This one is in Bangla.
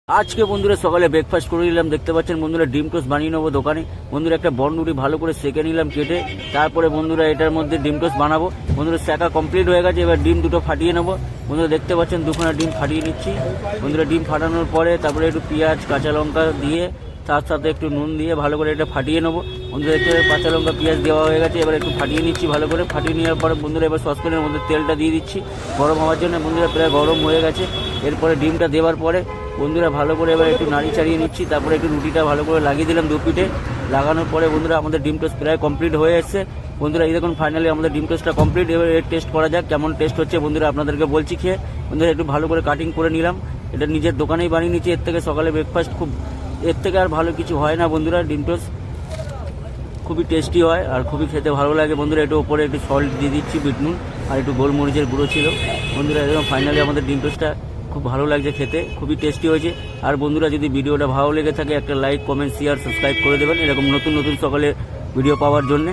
আজকে বন্ধুরা সকালে ব্রেকফাস্ট করে নিলাম। দেখতে পাচ্ছেন বন্ধুরা ডিম টোস্ট বানিয়ে নেবো দোকানে। বন্ধুরা একটা বনরুটি ভালো করে সেকে নিলাম কেটে, তারপরে বন্ধুরা এটার মধ্যে ডিম টোস্ট বানাবো। বন্ধুরা সেকা কমপ্লিট হয়ে গেছে, এবার ডিম দুটো ফাটিয়ে নেবো। বন্ধুরা দেখতে পাচ্ছেন দুখানা ডিম ফাটিয়ে নিচ্ছি। বন্ধুরা ডিম ফাটানোর পরে তারপরে একটু পেঁয়াজ কাঁচা লঙ্কা দিয়ে তার সাথে একটু নুন দিয়ে ভালো করে এটা ফাটিয়ে নেবো। বন্ধুরা দেখতে কাঁচা লঙ্কা পেঁয়াজ দেওয়া হয়ে গেছে, এবার একটু ফাটিয়ে নিচ্ছি ভালো করে। ফাটিয়ে নেওয়ার পরে বন্ধুরা এবার সসপ্যানের মধ্যে তেলটা দিয়ে দিচ্ছি গরম হওয়ার জন্য। বন্ধুরা প্রায় গরম হয়ে গেছে। এরপরে ডিমটা দেওয়ার পরে বন্ধুরা ভালো করে এবার একটু নাড়ি চাড়িয়ে নিচ্ছি। তারপরে একটু রুটিটা ভালো করে লাগিয়ে দিলাম দু পিঠে। লাগানোর পরে বন্ধুরা আমাদের ডিম টোস্ট প্রায় কমপ্লিট হয়ে এসেছে। বন্ধুরা এই দেখুন ফাইনালি আমাদের ডিম টোস্টটা কমপ্লিট। এবার এর টেস্ট করা যাক কেমন টেস্ট হচ্ছে। বন্ধুরা আপনাদেরকে বলছি খেয়ে। বন্ধুরা একটু ভালো করে কাটিং করে নিলাম। এটা নিজের দোকানেই বানিয়ে নিচ্ছি। এর থেকে সকালে ব্রেকফাস্ট এর থেকে আর ভালো কিছু হয় না বন্ধুরা। ডিম টোস্ট খুবই টেস্টি হয় আর খুবই খেতে ভালো লাগে। বন্ধুরা একটু ওপরে একটু সল্ট দিয়ে দিচ্ছি, বিট নুন আর একটু গোলমরিচের গুঁড়ো ছিল। বন্ধুরা একদম ফাইনালি আমাদের ডিম টোস্টটা খুব ভালো লাগছে খেতে, খুবই টেস্টি হয়েছে। আর বন্ধুরা যদি ভিডিওটা ভালো লেগে থাকে একটা লাইক কমেন্ট শেয়ার সাবস্ক্রাইব করে দেবেন এরকম নতুন নতুন সকালে ভিডিও পাওয়ার জন্যে।